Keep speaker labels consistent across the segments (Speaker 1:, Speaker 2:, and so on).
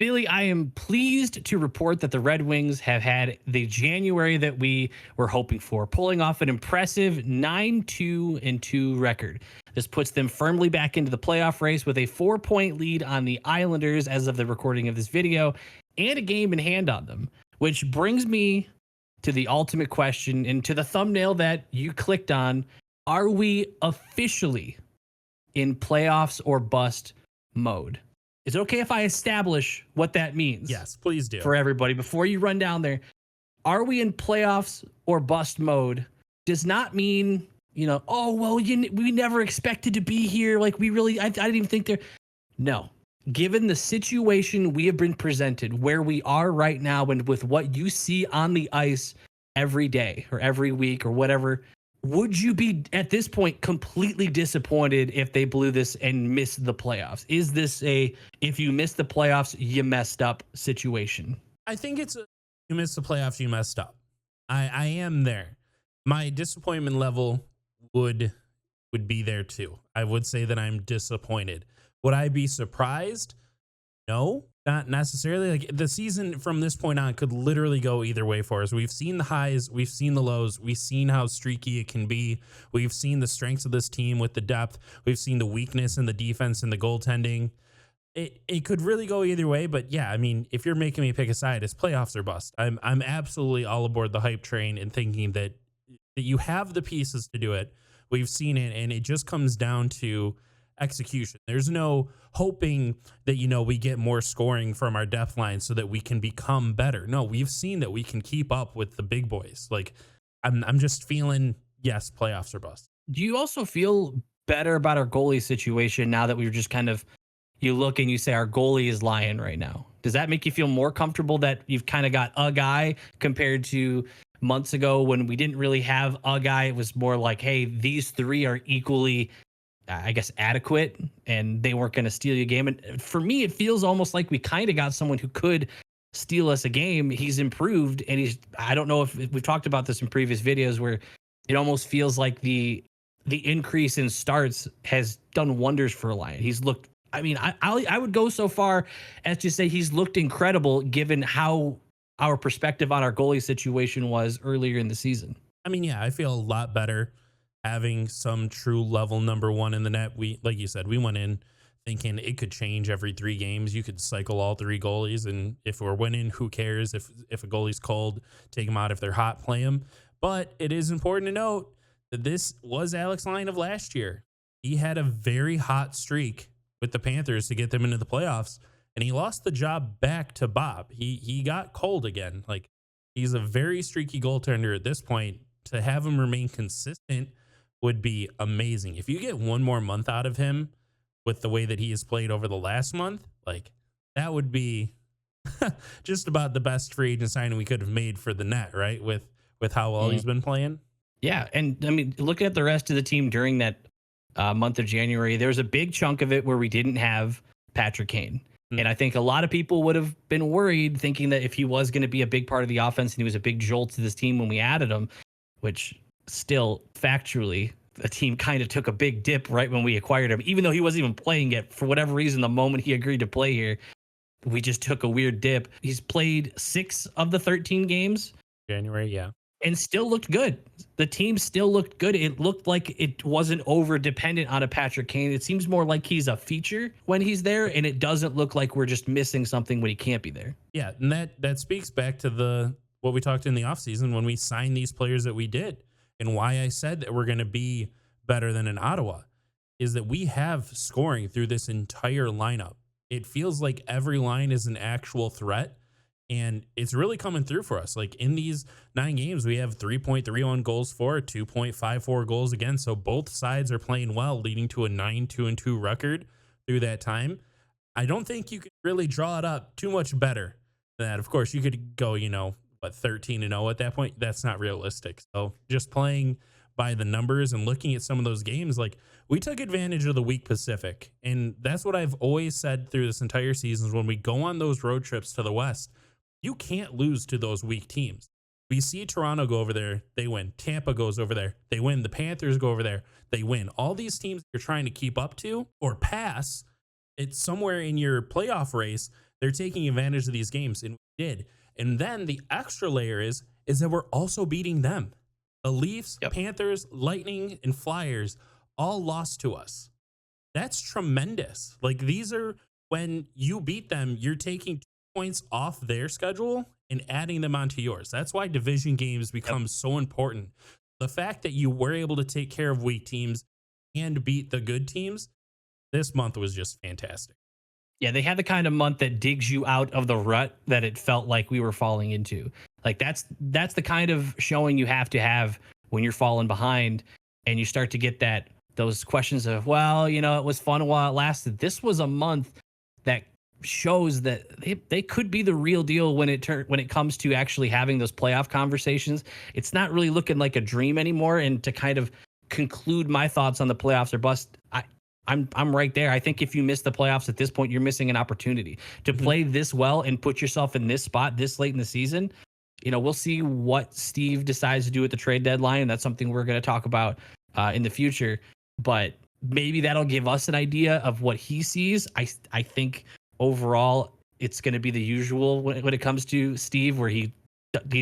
Speaker 1: Billy, I am pleased to report that the Red Wings have had the January that we were hoping for, pulling off an impressive 9-2-2 record. This puts them firmly back into the playoff race with a 4-point lead on the Islanders as of the recording of this video and a game in hand on them, which brings me to the ultimate question and to the thumbnail that you clicked on. Are we officially in playoffs or bust mode? Is it okay if I establish what that means?
Speaker 2: Yes, please do.
Speaker 1: For everybody, before you run down there, are we in playoffs or bust mode? Does not mean, oh, well, we never expected to be here. Like, I didn't even think there. No. Given the situation we have been presented, where we are right now, and with what you see on the ice every day or every week or whatever, would you be at this point completely disappointed if they blew this and missed the playoffs? Is this if you miss the playoffs, you messed up situation?
Speaker 2: I think it's you missed the playoffs, you messed up. I am there. My disappointment level would be there too. I would say that I'm disappointed. Would I be surprised? No, not necessarily. Like, the season from this point on could literally go either way for us. We've seen the highs, we've seen the lows, we've seen how streaky it can be. We've seen the strengths of this team with the depth. We've seen the weakness in the defense and the goaltending. It could really go either way, but yeah, I mean, if you're making me pick a side, it's playoffs or bust. I'm absolutely all aboard the hype train and thinking that you have the pieces to do it. We've seen it, and it just comes down to execution. There's no hoping that, we get more scoring from our depth line so that we can become better. No, we've seen that we can keep up with the big boys. Like, I'm just feeling, yes, playoffs or bust.
Speaker 1: Do you also feel better about our goalie situation now that we've just kind of, you look and you say our goalie is lying right now? Does that make you feel more comfortable that you've kind of got a guy compared to months ago when we didn't really have a guy? It was more like, hey, these three are equally, I guess, adequate, and they weren't going to steal you a game. And for me, it feels almost like we kind of got someone who could steal us a game. He's improved, and I don't know if we've talked about this in previous videos, where it almost feels like the increase in starts has done wonders for a Lion. He's looked, I would go so far as to say he's looked incredible given how our perspective on our goalie situation was earlier in the season.
Speaker 2: I mean, yeah, I feel a lot better having some true level number one in the net. We, like you said, we went in thinking it could change every 3 games. You could cycle all 3 goalies, and if we're winning, who cares? If a goalie's cold, take them out. If they're hot, play them. But it is important to note that this was Alex Lyon of last year. He had a very hot streak with the Panthers to get them into the playoffs, and he lost the job back to Bob. He got cold again. Like, he's a very streaky goaltender at this point. To have him remain consistent would be amazing. If you get one more month out of him with the way that he has played over the last month, like, that would be just about the best free agent signing we could have made for the net, right? With how well he's been playing.
Speaker 1: Yeah, and I mean, looking at the rest of the team during that month of January, there was a big chunk of it where we didn't have Patrick Kane. And I think a lot of people would have been worried, thinking that if he was going to be a big part of the offense and he was a big jolt to this team when we added him, which still factually the team kind of took a big dip right when we acquired him, even though he wasn't even playing yet. For whatever reason, the moment he agreed to play here, we just took a weird dip. He's played 6 of the 13 games.
Speaker 2: January, yeah.
Speaker 1: And still looked good. The team still looked good. It looked like it wasn't over dependent on a Patrick Kane. It seems more like he's a feature when he's there, and it doesn't look like we're just missing something when he can't be there.
Speaker 2: Yeah, and that speaks back to what we talked in the offseason when we signed these players that we did, and why I said that we're going to be better than in Ottawa, is that we have scoring through this entire lineup. It feels like every line is an actual threat. And it's really coming through for us. Like, in these 9 games, we have 3.31 goals for, 2.54 goals against. So both sides are playing well, leading to a 9-2-2 record through that time. I don't think you could really draw it up too much better than that. Of course, you could go, 13-0 at that point. That's not realistic. So just playing by the numbers and looking at some of those games, like, we took advantage of the weak Pacific. And that's what I've always said through this entire season, is when we go on those road trips to the West, you can't lose to those weak teams. We see Toronto go over there, they win. Tampa goes over there, they win. The Panthers go over there, they win. All these teams you're trying to keep up to or pass, it's somewhere in your playoff race. They're taking advantage of these games, and we did. And then the extra layer is that we're also beating them. The Leafs,
Speaker 1: Yep.
Speaker 2: Panthers, Lightning, and Flyers all lost to us. That's tremendous. Like, these are, when you beat them, you're taking 2 points off their schedule and adding them onto yours. That's why division games become so important. The fact that you were able to take care of weak teams and beat the good teams this month was just fantastic.
Speaker 1: Yeah, they had the kind of month that digs you out of the rut that it felt like we were falling into. Like that's the kind of showing you have to have when you're falling behind and you start to get those questions of, well, it was fun while it lasted. This was a month that shows that they could be the real deal when it comes to actually having those playoff conversations. It's not really looking like a dream anymore. And to kind of conclude my thoughts on the playoffs or bust, I'm right there. I think if you miss the playoffs at this point, you're missing an opportunity to play this well and put yourself in this spot this late in the season. We'll see what Steve decides to do at the trade deadline. And that's something we're going to talk about in the future. But maybe that'll give us an idea of what he sees. I think overall it's going to be the usual when it comes to Steve, where he's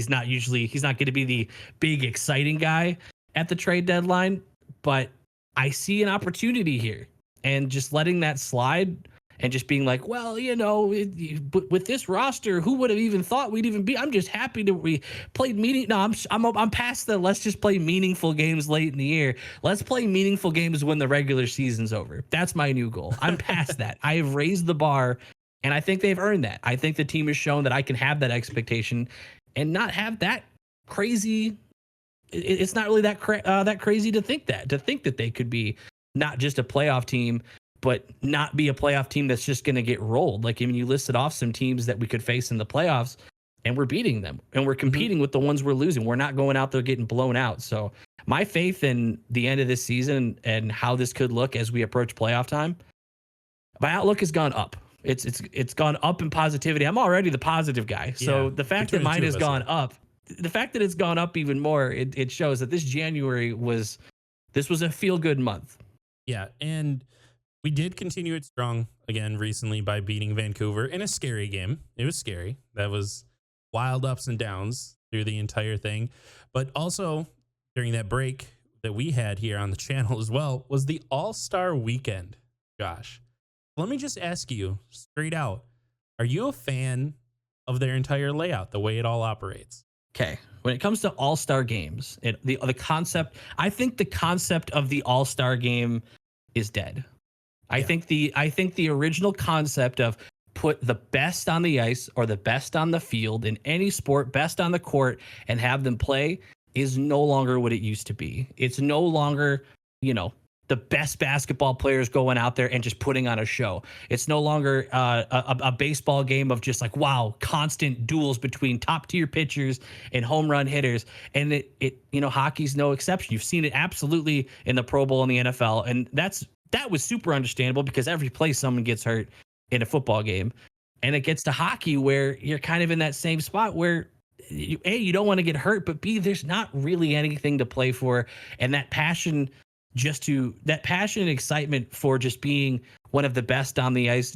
Speaker 1: not going to be the big exciting guy at the trade deadline. But I see an opportunity here, and just letting that slide and just being like, well, with this roster, who would have even thought we'd even be? I'm just happy that we played I'm past the let's just play meaningful games late in the year. Let's play meaningful games when the regular season's over. That's my new goal. I'm past that. I have raised the bar, and I think they've earned that. I think the team has shown that I can have that expectation and not have that crazy. It's not really that crazy to think that they could be not just a playoff team, but not be a playoff team that's just going to get rolled. Like, I mean, you listed off some teams that we could face in the playoffs, and we're beating them, and we're competing with the ones we're losing. We're not going out there getting blown out. So my faith in the end of this season and how this could look as we approach playoff time, my outlook has gone up. It's gone up in positivity. I'm already the positive guy. So the fact that mine has gone up, the fact that it's gone up even more, it shows that this January was a feel good month.
Speaker 2: Yeah. And we did continue it strong again recently by beating Vancouver in a scary game. It was scary. That was wild ups and downs through the entire thing. But also during that break that we had here on the channel as well was the All-Star weekend. Josh, let me just ask you straight out. Are you a fan of their entire layout, the way it all operates?
Speaker 1: Okay. When it comes to All-Star games, the concept, I think the concept of the All-Star game is dead. I think the original concept of put the best on the ice or the best on the field in any sport, best on the court, and have them play is no longer what it used to be. It's no longer, the best basketball players going out there and just putting on a show. It's no longer a baseball game of just like, wow, constant duels between top tier pitchers and home run hitters. And hockey's no exception. You've seen it absolutely in the Pro Bowl and the NFL. And that was super understandable because every play someone gets hurt in a football game. And it gets to hockey where you're kind of in that same spot where you don't want to get hurt, but B, there's not really anything to play for. And that passion and excitement for just being one of the best on the ice,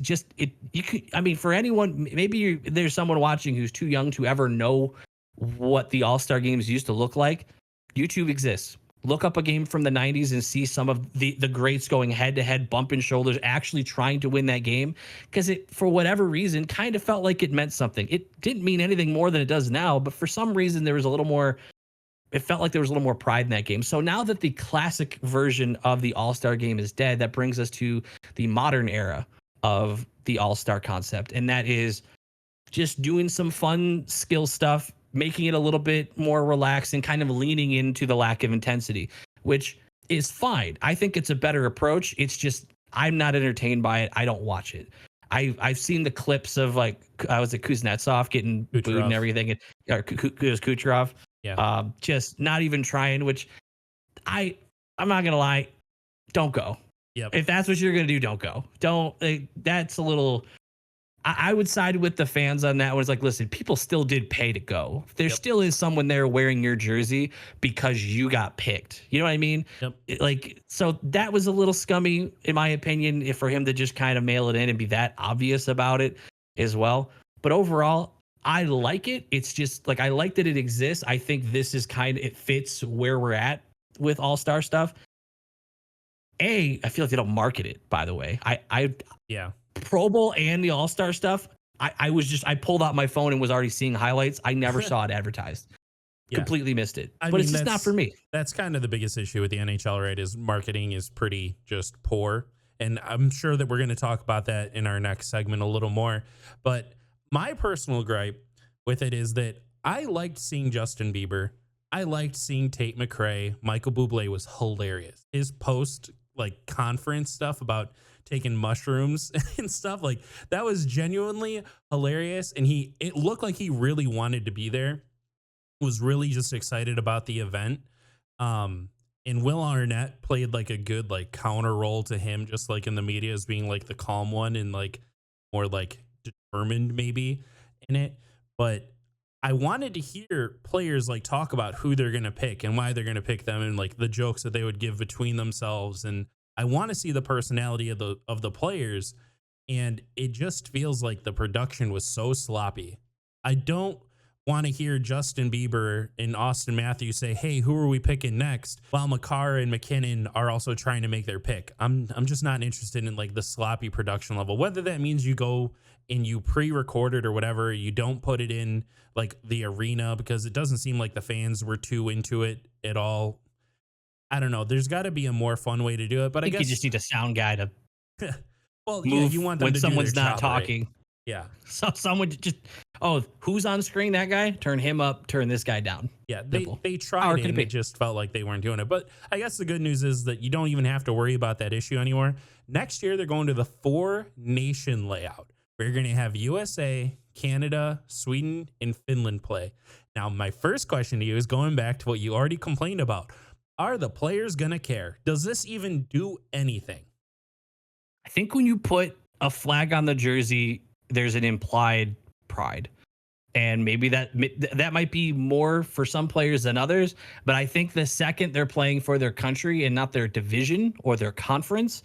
Speaker 1: for anyone, maybe there's someone watching who's too young to ever know what the All-Star games used to look like. YouTube exists. Look up a game from the 90s and see some of the greats going head to head, bumping shoulders, actually trying to win that game. Because it, for whatever reason, kind of felt like it meant something. It didn't mean anything more than it does now, but for some reason it felt like there was a little more pride in that game. So now that the classic version of the All-Star game is dead, that brings us to the modern era of the All-Star concept. And that is just doing some fun skill stuff, making it a little bit more relaxed and kind of leaning into the lack of intensity, which is fine. I think it's a better approach. It's just, I'm not entertained by it. I don't watch it. I've seen the clips of was it Kuznetsov getting booed and everything. It was Kucherov.
Speaker 2: Yeah.
Speaker 1: Just not even trying, which I'm not going to lie. Don't go.
Speaker 2: Yep.
Speaker 1: If that's what you're going to do, don't go. That's a little, I would side with the fans on that. Was like, listen, people still did pay to go. There still is someone there wearing your jersey because you got picked. You know what I mean?
Speaker 2: Yep.
Speaker 1: So that was a little scummy, in my opinion, for him to just kind of mail it in and be that obvious about it. as well. But overall, I like it. It's just like I like that it exists. I think this is kind of it fits where we're at with all-star stuff. I feel like they don't market it, by the way. I
Speaker 2: Yeah.
Speaker 1: Pro Bowl and the All-Star stuff, I pulled out my phone and was already seeing highlights. I never saw it advertised.
Speaker 2: Yeah.
Speaker 1: Completely missed it.
Speaker 2: I
Speaker 1: But
Speaker 2: mean,
Speaker 1: it's just not for me.
Speaker 2: that's kind of the biggest issue with the NHL, right? Is marketing is pretty just poor. And I'm sure that we're going to talk about that in our next segment a little more. But my personal gripe with it is that I liked seeing Justin Bieber. I liked seeing Tate McRae. Michael Bublé was hilarious. His post like conference stuff about taking mushrooms and stuff like that was genuinely hilarious. And it looked like he really wanted to be there, was really just excited about the event. And Will Arnett played like a good like counter role to him, just like in the media as being like the calm one and like more like determined maybe in it. But I wanted to hear players like talk about who they're going to pick and why they're going to pick them and like the jokes that they would give between themselves. And I want to see the personality of the players. And it just feels like the production was so sloppy. I don't want to hear Justin Bieber and Austin Matthews say, "Hey, who are we picking next?" While Makar and McKinnon are also trying to make their pick. I'm just not interested in like the sloppy production level. Whether that means you go and you pre-record it or whatever, you don't put it in like the arena because it doesn't seem like the fans were too into it at all. I don't know. There's got to be a more fun way to do it, but
Speaker 1: I
Speaker 2: I
Speaker 1: think you
Speaker 2: guess
Speaker 1: just need a sound guy to
Speaker 2: well, yeah,
Speaker 1: move
Speaker 2: you want them
Speaker 1: when
Speaker 2: to do
Speaker 1: someone's
Speaker 2: their
Speaker 1: not
Speaker 2: job,
Speaker 1: talking.
Speaker 2: right? Yeah.
Speaker 1: So someone just, who's on screen? That guy? Turn him up, turn this guy down.
Speaker 2: Yeah,
Speaker 1: Simple.
Speaker 2: they
Speaker 1: How
Speaker 2: tried
Speaker 1: hard
Speaker 2: it
Speaker 1: could it
Speaker 2: and
Speaker 1: be?
Speaker 2: it just felt like they weren't doing it. But I guess the good news is that you don't even have to worry about that issue anymore. Next year, they're going to the 4-nation layout. We're going to have USA, Canada, Sweden, and Finland play. Now, my first question to you is going back to what you already complained about. Are the players going to care? Does this even do anything?
Speaker 1: I think when you put a flag on the jersey, there's an implied pride. And maybe that might be more for some players than others. But I think the second they're playing for their country and not their division or their conference,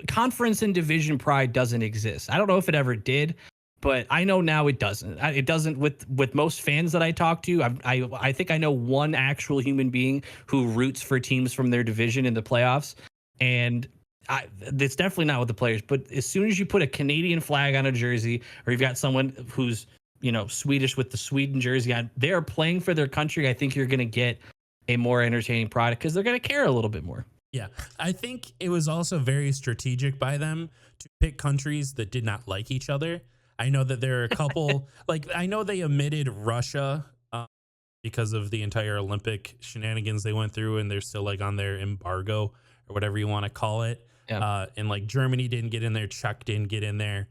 Speaker 1: conference and division pride doesn't exist. I don't know if it ever did, but I know now it doesn't. It doesn't with most fans that I talk to. I think I know one actual human being who roots for teams from their division in the playoffs. And it's definitely not with the players, but as soon as you put a Canadian flag on a jersey, or you've got someone who's Swedish with the Sweden jersey on, they are playing for their country. I think you're going to get a more entertaining product because they're going to care a little bit more.
Speaker 2: Yeah, I think it was also very strategic by them to pick countries that did not like each other. I know that there are a couple, like I know they omitted Russia because of the entire Olympic shenanigans they went through, and they're still like on their embargo or whatever you want to call it.
Speaker 1: Yeah.
Speaker 2: And like Germany didn't get in there, Czech didn't get in there.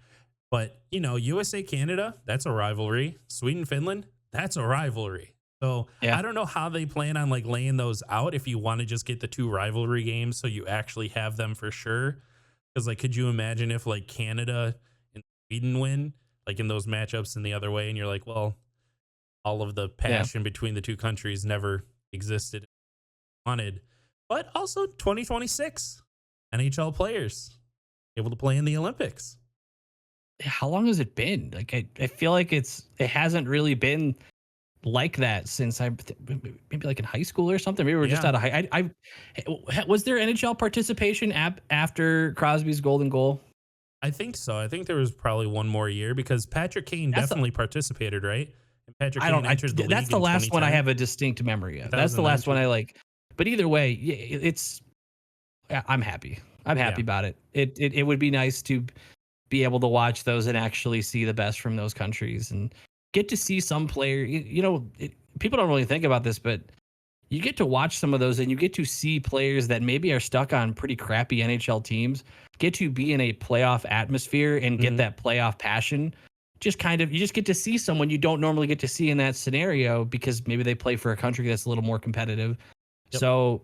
Speaker 2: But, USA, Canada, that's a rivalry. Sweden, Finland, that's a rivalry. So
Speaker 1: Yeah.
Speaker 2: I don't know how they plan on like laying those out if you want to just get the two rivalry games so you actually have them for sure. Because like, could you imagine if like Canada and Sweden win like in those matchups in the other way? And you're like, well, all of the passion between the two countries never existed. Wanted. But also 2026 NHL players able to play in the Olympics.
Speaker 1: How long has it been? Like I feel like it hasn't really been like that since maybe like in high school or something. Maybe we're just out of high. Was there NHL participation after Crosby's golden goal?
Speaker 2: I think so. I think there was probably one more year because Patrick Kane definitely participated, right? And Patrick Kane entered the league.
Speaker 1: That's the last one I have a distinct memory of. That's the last one I like. But either way, I'm happy. I'm happy about it. It would be nice to be able to watch those and actually see the best from those countries and get to see some player. People don't really think about this, but you get to watch some of those and you get to see players that maybe are stuck on pretty crappy NHL teams get to be in a playoff atmosphere and get that playoff passion. You just get to see someone you don't normally get to see in that scenario because maybe they play for a country that's a little more competitive. Yep. So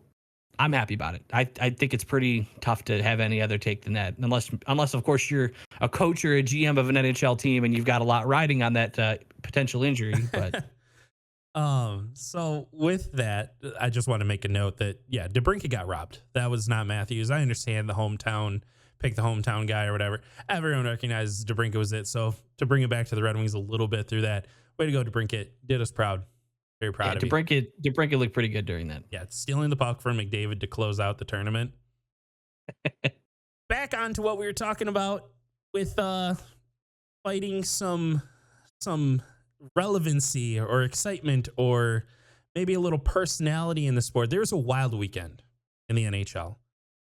Speaker 1: I'm happy about it. I think it's pretty tough to have any other take than that, unless of course you're a coach or a GM of an NHL team and you've got a lot riding on that potential injury. But
Speaker 2: so with that, I just want to make a note that DeBrincat got robbed. That was not Matthews. I understand the hometown pick the hometown guy or whatever. Everyone recognizes DeBrincat was it. So to bring it back to the Red Wings a little bit through that, way to go, DeBrincat. Did us proud. Very proud of you.
Speaker 1: DeBrincat looked pretty good during that.
Speaker 2: Yeah, stealing the puck from McDavid to close out the tournament. Back on to what we were talking about with fighting some relevancy or excitement or maybe a little personality in the sport. There was a wild weekend in the NHL.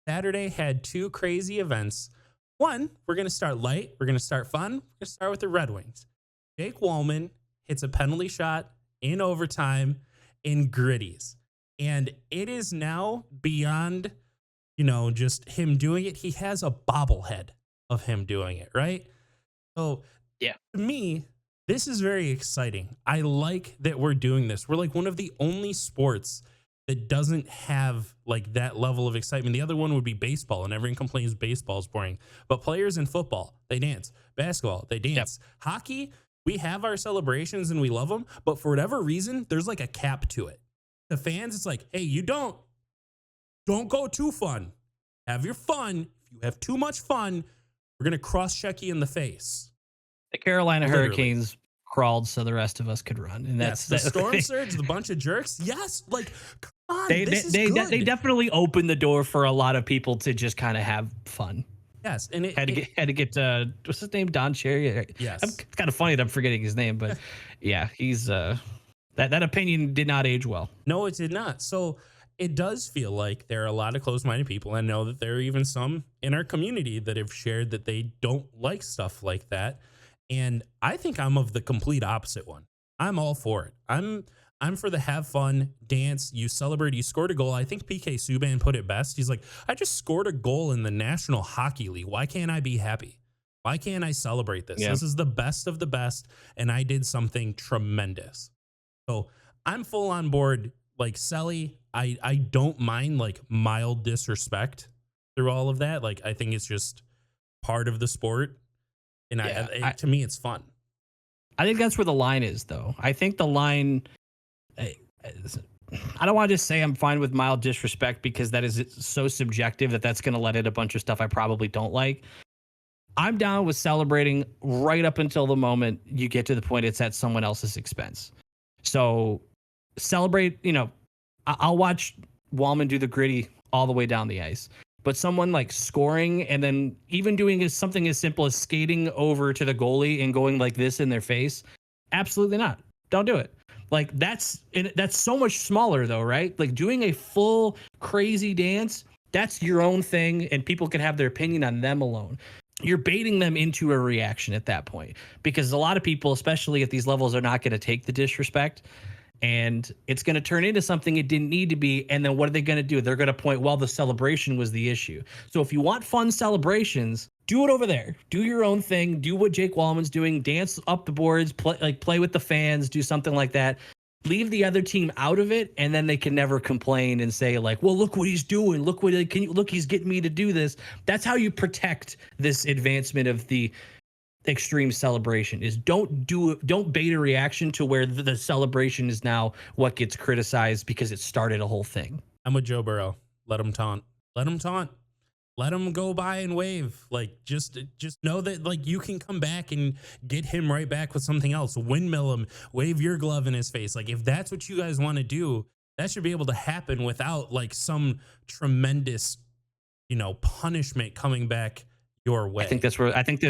Speaker 2: Saturday had two crazy events. One, we're going to start light. We're going to start fun. We're going to start with the Red Wings. Jake Wallman hits a penalty shot in overtime in Gritties. And it is now beyond, just him doing it. He has a bobblehead of him doing it, right? So
Speaker 1: yeah,
Speaker 2: to me, this is very exciting. I like that we're doing this. We're like one of the only sports that doesn't have like that level of excitement. The other one would be baseball, and everyone complains baseball is boring. But players in football, they dance. Basketball, they dance. Yep. Hockey, we have our celebrations and we love them, but for whatever reason, there's like a cap to it. The fans, it's like, hey, you don't go too fun. Have your fun. If you have too much fun, we're going to cross-check you in the face.
Speaker 1: The Carolina Hurricanes crawled so the rest of us could run. And that's
Speaker 2: the Storm Surge, the bunch of jerks. Yes, like, come on,
Speaker 1: they definitely opened the door for a lot of people to just kind of have fun.
Speaker 2: Yes, and
Speaker 1: had to get what's his name, Don Cherry.
Speaker 2: Yes,
Speaker 1: it's kind of funny that I'm forgetting his name, but yeah, he's that opinion did not age well.
Speaker 2: No, it did not. So it does feel like there are a lot of closed-minded people. I know that there are even some in our community that have shared that they don't like stuff like that. And I think I'm of the complete opposite one. I'm all for it. I'm for the have fun, dance, you celebrate, you scored a goal. I think PK Subban put it best. He's like, I just scored a goal in the National Hockey League. Why can't I be happy? Why can't I celebrate this? Yeah. This is the best of the best, and I did something tremendous. So I'm full on board. Like, Selly, I don't mind like mild disrespect through all of that. Like, I think it's just part of the sport. And to me, it's fun.
Speaker 1: I think that's where the line is, though. I think the line, I don't want to just say I'm fine with mild disrespect because that is so subjective that's going to let in a bunch of stuff I probably don't like. I'm down with celebrating right up until the moment you get to the point it's at someone else's expense. So celebrate, I'll watch Wallman do the gritty all the way down the ice. But someone like scoring and then even doing something as simple as skating over to the goalie and going like this in their face, absolutely not. Don't do it. Like that's so much smaller though, right? Like doing a full crazy dance, that's your own thing and people can have their opinion on them alone. You're baiting them into a reaction at that point because a lot of people, especially at these levels, are not going to take the disrespect. And it's going to turn into something it didn't need to be. And then what are they going to do? They're going to point, well, the celebration was the issue. So if you want fun celebrations, do it over there. Do your own thing. Do what Jake Wallman's doing. Dance up the boards. Play with the fans. Do something like that. Leave the other team out of it, and then they can never complain and say like, well, look what he's doing. Look he's getting me to do this. That's how you protect this advancement of the extreme celebration is don't bait a reaction to where the celebration is now what gets criticized because it started a whole thing.
Speaker 2: I'm with Joe Burrow. Let him taunt. Let him go by and wave. Like just know that like you can come back and get him right back with something else. Windmill him, wave your glove in his face. Like if that's what you guys want to do, that should be able to happen without like some tremendous, punishment coming back your way.
Speaker 1: I think that's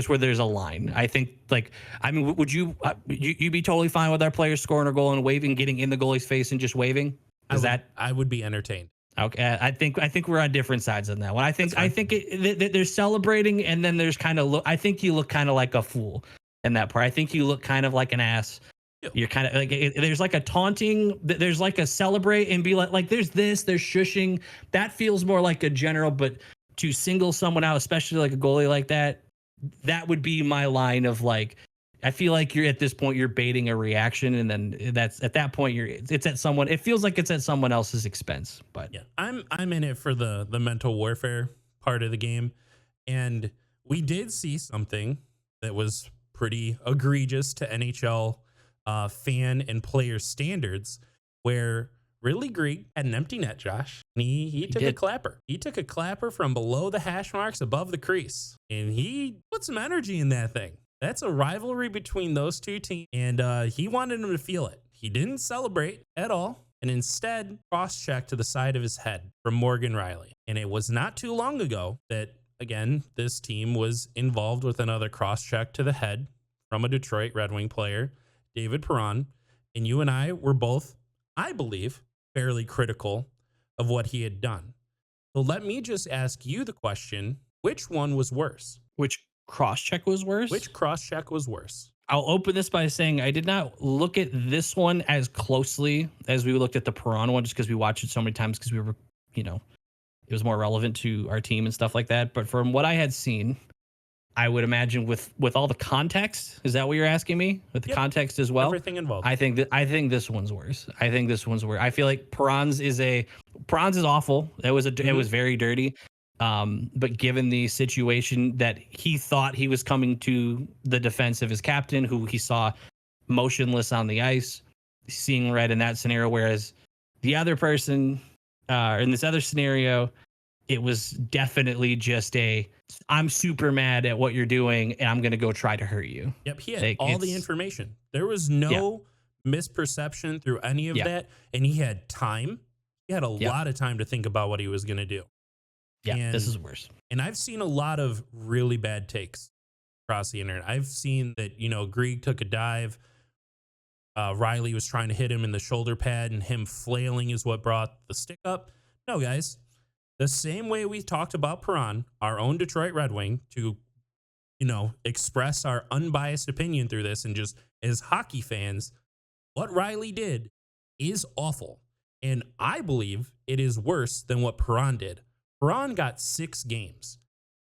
Speaker 1: where there's a line. I think would you be totally fine with our players scoring a goal and waving, getting in the goalie's face and just waving?
Speaker 2: I would be entertained.
Speaker 1: Okay, I think we're on different sides on that one. I think there's celebrating and then there's kind of I think you look kind of like a fool in that part. I think you look kind of like an ass. You're kind of like there's like a taunting, there's like a celebrate and be like there's shushing. That feels more like a general, but to single someone out, especially like a goalie like that would be my line of like, I feel like you're at this point, you're baiting a reaction. And then that's at that point, it feels like it's at someone else's expense. But
Speaker 2: yeah, I'm in it for the mental warfare part of the game. And we did see something that was pretty egregious to NHL fan and player standards where Ridley Greig had an empty net, Josh. And he
Speaker 1: He
Speaker 2: took a
Speaker 1: did.
Speaker 2: clapper. He took a clapper from below the hash marks above the crease. And he put some energy in that thing. That's a rivalry between those two teams. And he wanted him to feel it. He didn't celebrate at all. And instead cross-checked to the side of his head from Morgan Riley. And it was not too long ago that, again, this team was involved with another cross-check to the head from a Detroit Red Wing player, David Perron. And you and I were both, I believe, fairly critical of what he had done. So let me just ask you the question, which one was worse?
Speaker 1: Which cross check was worse?
Speaker 2: Which cross-check was worse?
Speaker 1: I'll open this by saying I did not look at this one as closely as we looked at the Piran one, just because we watched it so many times because we were, it was more relevant to our team and stuff like that. But from what I had seen, I would imagine with all the context, is that what you're asking me? With the context as well?
Speaker 2: Everything involved.
Speaker 1: I think this one's worse. I think this one's worse. I feel like Piran's is awful. It was very dirty. But given the situation that he thought he was coming to the defense of his captain, who he saw motionless on the ice, seeing red in that scenario, whereas the other person in this other scenario, it was definitely just I'm super mad at what you're doing and I'm going to go try to hurt you.
Speaker 2: Yep. He had all the information. There was no misperception through any of that. And he had time. He had a lot of time to think about what he was going to do.
Speaker 1: Yeah,
Speaker 2: and
Speaker 1: this is worse.
Speaker 2: And I've seen a lot of really bad takes across the internet. I've seen that, Grieg took a dive. Riley was trying to hit him in the shoulder pad and him flailing is what brought the stick up. No, guys, the same way we talked about Perron, our own Detroit Red Wing, to, express our unbiased opinion through this and just as hockey fans, what Riley did is awful. And I believe it is worse than what Perron did. Perron got 6 games.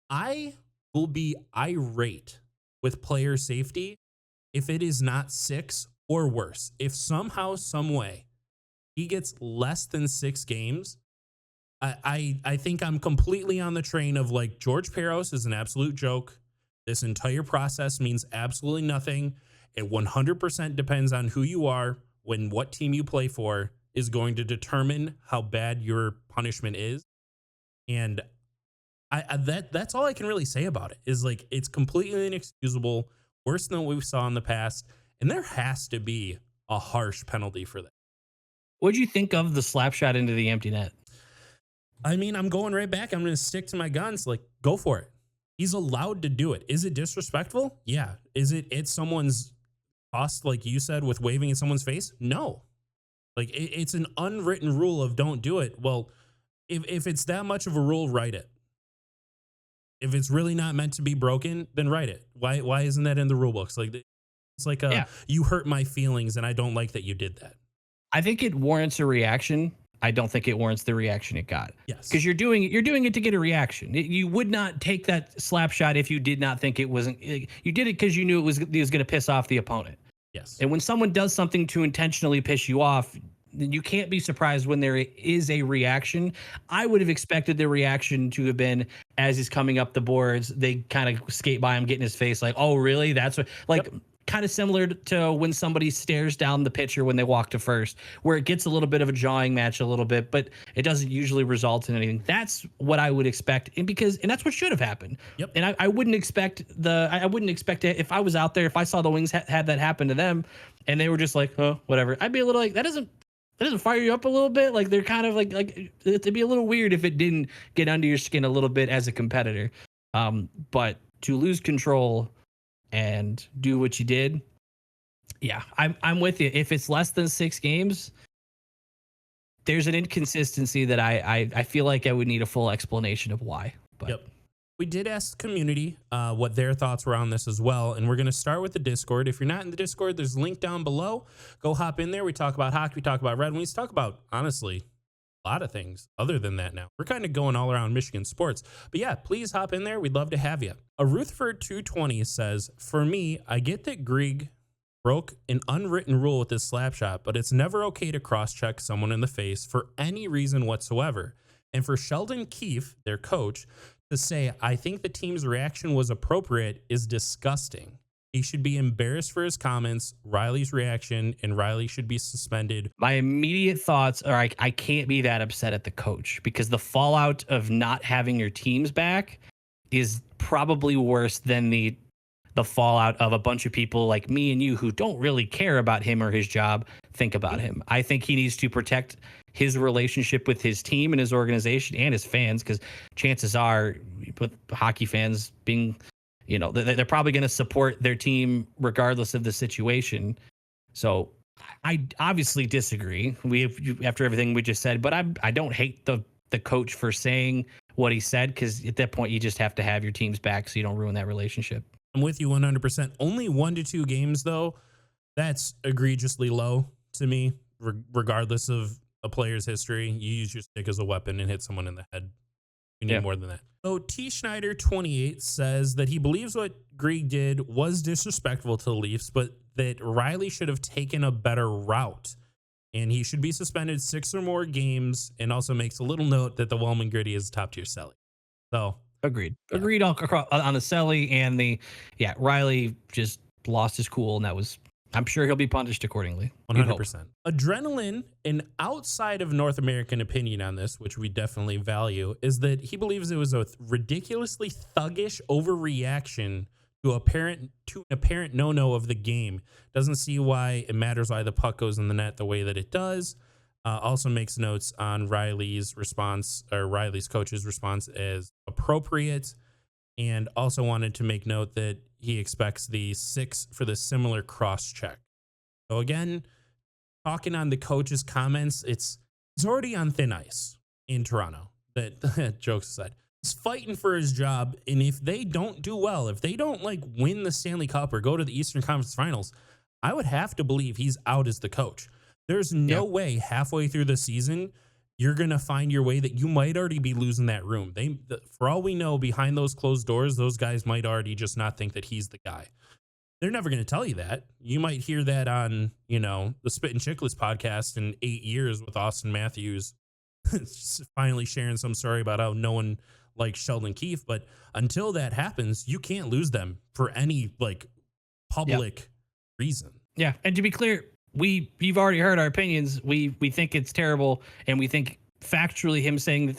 Speaker 2: I will be irate with player safety if it is not 6 or worse. If somehow, some way, he gets less than 6 games, I think I'm completely on the train of like George Peros is an absolute joke. This entire process means absolutely nothing. It 100% depends on who you are, what team you play for is going to determine how bad your punishment is. And that's all I can really say about it is like, it's completely inexcusable, worse than what we saw in the past. And there has to be a harsh penalty for that.
Speaker 1: What'd you think of the slap shot into the empty net?
Speaker 2: I mean, I'm going right back. I'm going to stick to my guns. Like, go for it. He's allowed to do it. Is it disrespectful? Yeah. Is it someone's cost, like you said, with waving in someone's face? No. Like, it's an unwritten rule of don't do it. Well, if it's that much of a rule, write it. If it's really not meant to be broken, then write it. Why isn't that in the rule books? Like, it's like you hurt my feelings and I don't like that you did that.
Speaker 1: I think it warrants a reaction. I don't think it warrants the reaction it got.
Speaker 2: Yes.
Speaker 1: Because you're doing it to get a reaction. You would not take that slap shot if you did not think it wasn't. You did it because you knew it was going to piss off the opponent.
Speaker 2: Yes.
Speaker 1: And when someone does something to intentionally piss you off, then you can't be surprised when there is a reaction. I would have expected the reaction to have been as he's coming up the boards, they kind of skate by him, get in his face like, oh, really? That's what, like, kind of similar to when somebody stares down the pitcher when they walk to first, where it gets a little bit of a jawing match a little bit, but it doesn't usually result in anything. That's what I would expect. And that's what should have happened.
Speaker 2: Yep.
Speaker 1: And I wouldn't expect it if I was out there, if I saw the Wings had that happen to them and they were just like, oh, whatever. I'd be a little like, that doesn't fire you up a little bit. Like they're kind of like it'd be a little weird if it didn't get under your skin a little bit as a competitor. But to lose control and do what you did, yeah, I'm with you. If it's less than 6 games, there's an inconsistency that I feel like I would need a full explanation of why. But
Speaker 2: yep. We did ask the community what their thoughts were on this as well. And we're going to start with the Discord. If you're not in the Discord, there's a link down below. Go hop in there. We talk about hockey. We talk about Red Wings. Talk about, honestly, a lot of things other than that now. We're kind of going all around Michigan sports. But yeah, please hop in there. We'd love to have you. A Rutherford 220 says, for me, I get that Grieg broke an unwritten rule with his slap shot, but it's never okay to cross-check someone in the face for any reason whatsoever. And for Sheldon Keefe, their coach, to say, I think the team's reaction was appropriate is disgusting. He should be embarrassed for his comments, Riley's reaction, and Riley should be suspended.
Speaker 1: My immediate thoughts are I can't be that upset at the coach because the fallout of not having your teams back is probably worse than the fallout of a bunch of people like me and you who don't really care about him or his job think about him. I think he needs to protect his relationship with his team and his organization and his fans, because chances are with hockey fans being, they're probably going to support their team regardless of the situation. So I obviously disagree. After everything we just said, but I don't hate the coach for saying what he said, because at that point you just have to have your teams back so you don't ruin that relationship.
Speaker 2: I'm with you 100%. Only 1 to 2 games, though, that's egregiously low to me, regardless of a player's history. You use your stick as a weapon and hit someone in the head. You need more than that. So T. Schneider 28 says that he believes what Grieg did was disrespectful to the Leafs, but that Riley should have taken a better route. And he should be suspended 6 or more games, and also makes a little note that the Wellman Gritty is top tier selling. So
Speaker 1: Agreed.
Speaker 2: Yeah.
Speaker 1: Agreed all across, on the Selly and Riley just lost his cool, and that was, I'm sure he'll be punished accordingly.
Speaker 2: 100%. Adrenaline, an outside of North American opinion on this, which we definitely value, is that he believes it was a ridiculously thuggish overreaction to an apparent no-no of the game. Doesn't see why it matters why the puck goes in the net the way that it does. Also makes notes on Riley's response, or Riley's coach's response, as appropriate, and also wanted to make note that he expects the 6 for the similar cross check. So again, talking on the coach's comments, it's already on thin ice in Toronto. That jokes aside, he's fighting for his job, and if they don't do well, if they don't win the Stanley Cup or go to the Eastern Conference Finals, I would have to believe he's out as the coach. There's no way halfway through the season you're going to find your way that you might already be losing that room. For all we know, behind those closed doors, those guys might already just not think that he's the guy. They're never going to tell you that. You might hear that on, the Spit and Chicklets podcast in 8 years with Austin Matthews finally sharing some story about how no one likes Sheldon Keefe. But until that happens, you can't lose them for any public reason.
Speaker 1: Yeah. And to be clear, you've already heard our opinions. We think it's terrible, and we think factually him saying that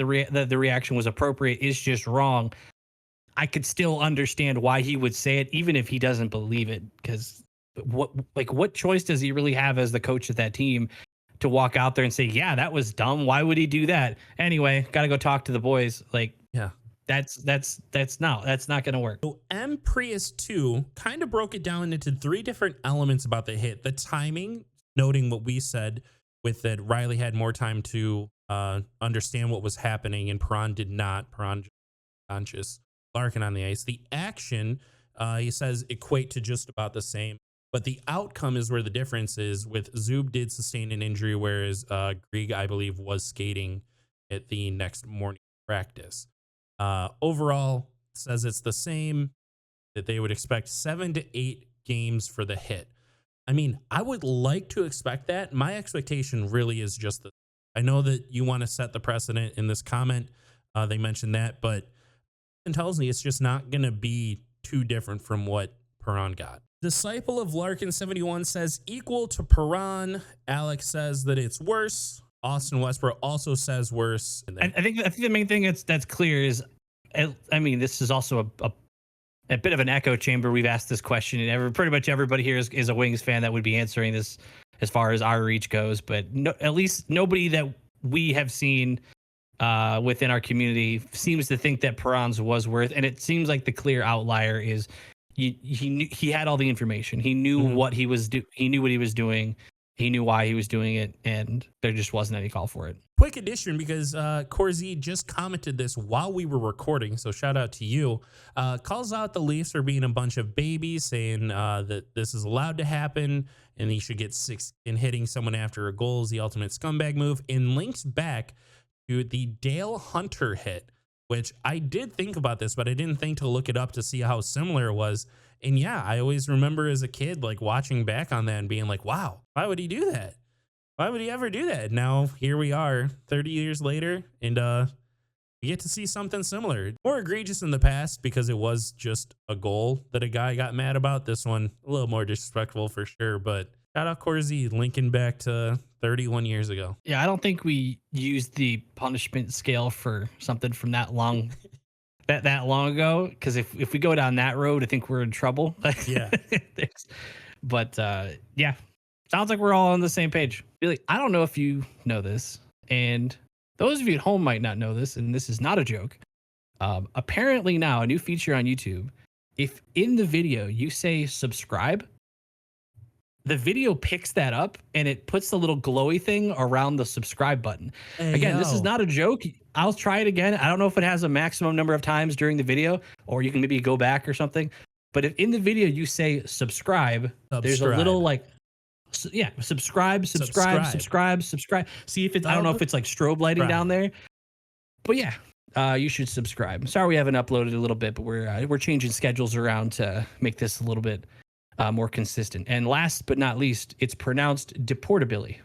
Speaker 1: the reaction was appropriate is just wrong. I could still understand why he would say it, even if he doesn't believe it, because what choice does he really have as the coach of that team to walk out there and say, yeah, that was dumb, why would he do that? Anyway, got to go talk to the boys. That's not going to work.
Speaker 2: So M Prius 2 kind of broke it down into 3 different elements about the hit. The timing, noting what we said with that Riley had more time to understand what was happening, and Perron did not. Perron just conscious. Larkin on the ice. The action, he says, equate to just about the same. But the outcome is where the difference is. With Zub did sustain an injury, whereas Grieg, I believe, was skating at the next morning practice. Overall, says it's the same, that they would expect 7 to 8 games for the hit. I mean, I would like to expect that. My expectation really is just that. I know that you want to set the precedent in this comment. They mentioned that, but it tells me it's just not going to be too different from what Perron got. Disciple of Larkin 71 says equal to Perron. Alex says that it's worse. Austin Westbrook also says worse.
Speaker 1: I think the main thing that's clear is, I mean, this is also a bit of an echo chamber. We've asked this question, and pretty much everybody here is a Wings fan that would be answering this as far as our reach goes. But at least nobody that we have seen within our community seems to think that Perron's was worth. And it seems like the clear outlier is he had all the information. He knew what he was he knew what he was doing. He knew why he was doing it, and there just wasn't any call for it.
Speaker 2: Quick addition, because Corzie just commented this while we were recording, so shout out to you. Calls out the Leafs for being a bunch of babies, saying that this is allowed to happen, and he should get 6 in hitting someone after a goal is the ultimate scumbag move, and links back to the Dale Hunter hit, which I did think about this, but I didn't think to look it up to see how similar it was. And yeah, I always remember as a kid, watching back on that and being like, wow, why would he do that? Why would he ever do that? Now, here we are 30 years later, and we get to see something similar. More egregious in the past because it was just a goal that a guy got mad about. This one, a little more disrespectful for sure, but shout out Corsi, linking back to 31 years ago.
Speaker 1: Yeah, I don't think we used the punishment scale for something from that long that long ago. Because if we go down that road, I think we're in trouble.
Speaker 2: Yeah.
Speaker 1: But yeah, sounds like we're all on the same page. Really, I don't know if you know this, and those of you at home might not know this, and this is not a joke. Apparently now a new feature on YouTube, if in the video you say subscribe, the video picks that up and it puts the little glowy thing around the subscribe button.
Speaker 2: Hey,
Speaker 1: Again, this is
Speaker 2: yo.
Speaker 1: not a joke. I'll try it again. I don't know if it has a maximum number of times during the video, or you can maybe go back or something. But if in the video you say subscribe, there's a little like, yeah, subscribe. See if it's, I don't know if it's like strobe lighting down there, but yeah, you should subscribe. Sorry we haven't uploaded a little bit, but we're changing schedules around to make this a little bit more consistent. And last but not least, it's pronounced deportability.